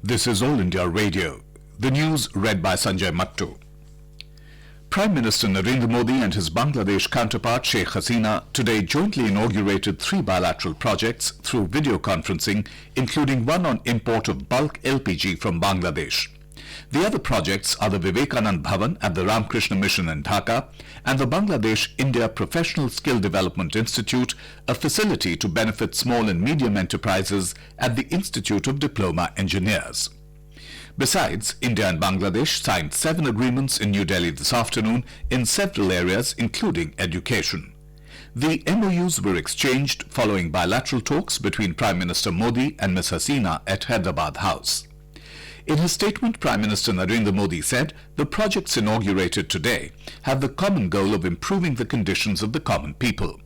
This is All India Radio. The news read by Sanjay Mattu. Prime Minister Narendra Modi and his Bangladesh counterpart Sheikh Hasina today jointly inaugurated 3 bilateral projects through video conferencing, including one on import of bulk LPG from Bangladesh. The other projects are the Vivekanand Bhavan at the Ramakrishna Mission in Dhaka and the Bangladesh-India Professional Skill Development Institute, a facility to benefit small and medium enterprises at the Institute of Diploma Engineers. Besides, India and Bangladesh signed 7 agreements in New Delhi this afternoon in several areas, including education. The MOUs were exchanged following bilateral talks between Prime Minister Modi and Ms. Hasina at Hyderabad House. In his statement, Prime Minister Narendra Modi said the projects inaugurated today have the common goal of improving the conditions of the common people.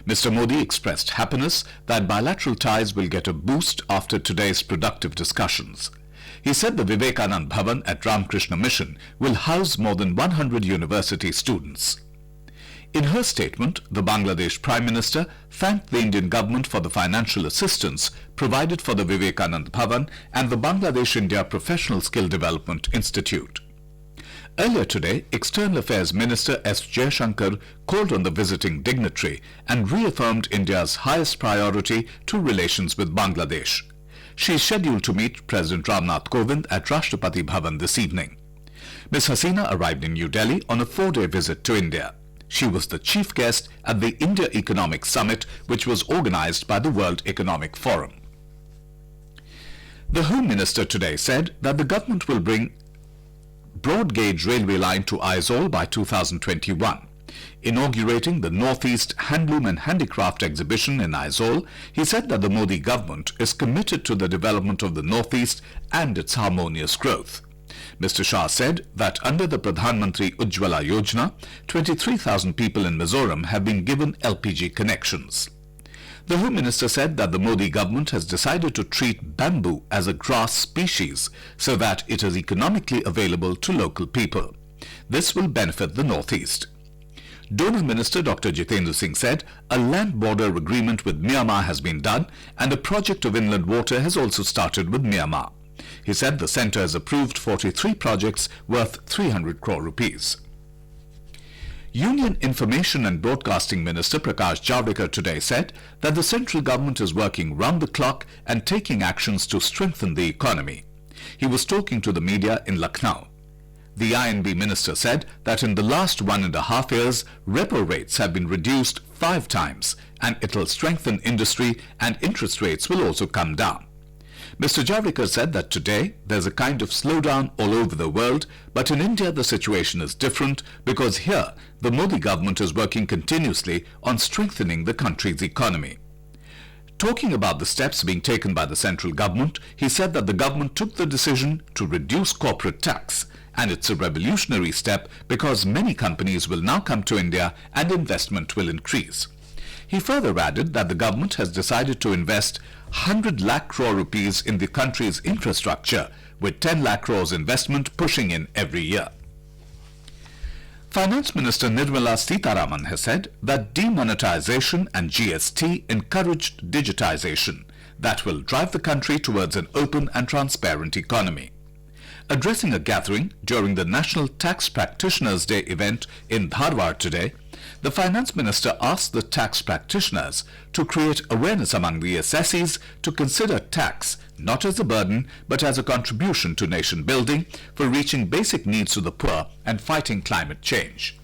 Mr. Modi expressed happiness that bilateral ties will get a boost after today's productive discussions. He said the Vivekanand Bhavan at Ramakrishna Mission will house more than 100 university students. In her statement, the Bangladesh Prime Minister thanked the Indian government for the financial assistance provided for the Vivekanand Bhavan and the Bangladesh-India Professional Skill Development Institute. Earlier today, External Affairs Minister S. Jaishankar called on the visiting dignitary and reaffirmed India's highest priority to relations with Bangladesh. She is scheduled to meet President Ramnath Kovind at Rashtrapati Bhavan this evening. Ms. Hasina arrived in New Delhi on a 4-day visit to India. She was the chief guest at the India Economic Summit, which was organized by the World Economic Forum. The Home Minister today said that the government will bring broad gauge railway line to Aizawl by 2021. Inaugurating the Northeast Handloom and Handicraft exhibition in Aizawl, he said that the Modi government is committed to the development of the Northeast and its harmonious growth. Mr. Shah said that under the Pradhan Mantri Ujjwala Yojana, 23,000 people in Mizoram have been given LPG connections. The Home Minister said that the Modi government has decided to treat bamboo as a grass species so that it is economically available to local people. This will benefit the Northeast. Donor Minister Dr. Jitendra Singh said a land border agreement with Myanmar has been done and a project of inland water has also started with Myanmar. He said the centre has approved 43 projects worth 300 crore rupees. Union Information and Broadcasting Minister Prakash Javadekar today said that the central government is working round the clock and taking actions to strengthen the economy. He was talking to the media in Lucknow. The INB minister said that in the last 1.5 years, repo rates have been reduced 5 times and it will strengthen industry and interest rates will also come down. Mr. Javadekar said that today there's a kind of slowdown all over the world, but in India the situation is different because here the Modi government is working continuously on strengthening the country's economy. Talking about the steps being taken by the central government, he said that the government took the decision to reduce corporate tax, and it's a revolutionary step because many companies will now come to India and investment will increase. He further added that the government has decided to invest 100 lakh crore rupees in the country's infrastructure, with 10 lakh crores investment pushing in every year. Finance Minister Nirmala Sitharaman has said that demonetization and GST encouraged digitization that will drive the country towards an open and transparent economy. Addressing a gathering during the National Tax Practitioners Day event in Dharwad today, the Finance Minister asked the tax practitioners to create awareness among the assessees to consider tax not as a burden but as a contribution to nation building for reaching basic needs to the poor and fighting climate change.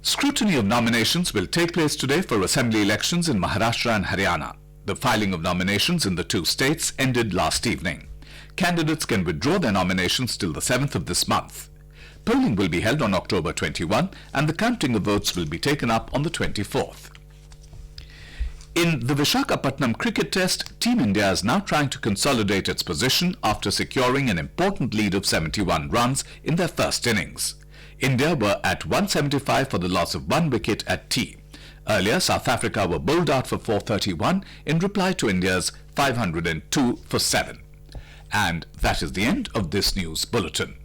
Scrutiny of nominations will take place today for assembly elections in Maharashtra and Haryana. The filing of nominations in the 2 states ended last evening. Candidates can withdraw their nominations till the 7th of this month. Polling will be held on October 21 and the counting of votes will be taken up on the 24th. In the Visakhapatnam cricket test, Team India is now trying to consolidate its position after securing an important lead of 71 runs in their first innings. India were at 175 for the loss of 1 wicket at tea. Earlier, South Africa were bowled out for 431 in reply to India's 502 for 7. And that is the end of this news bulletin.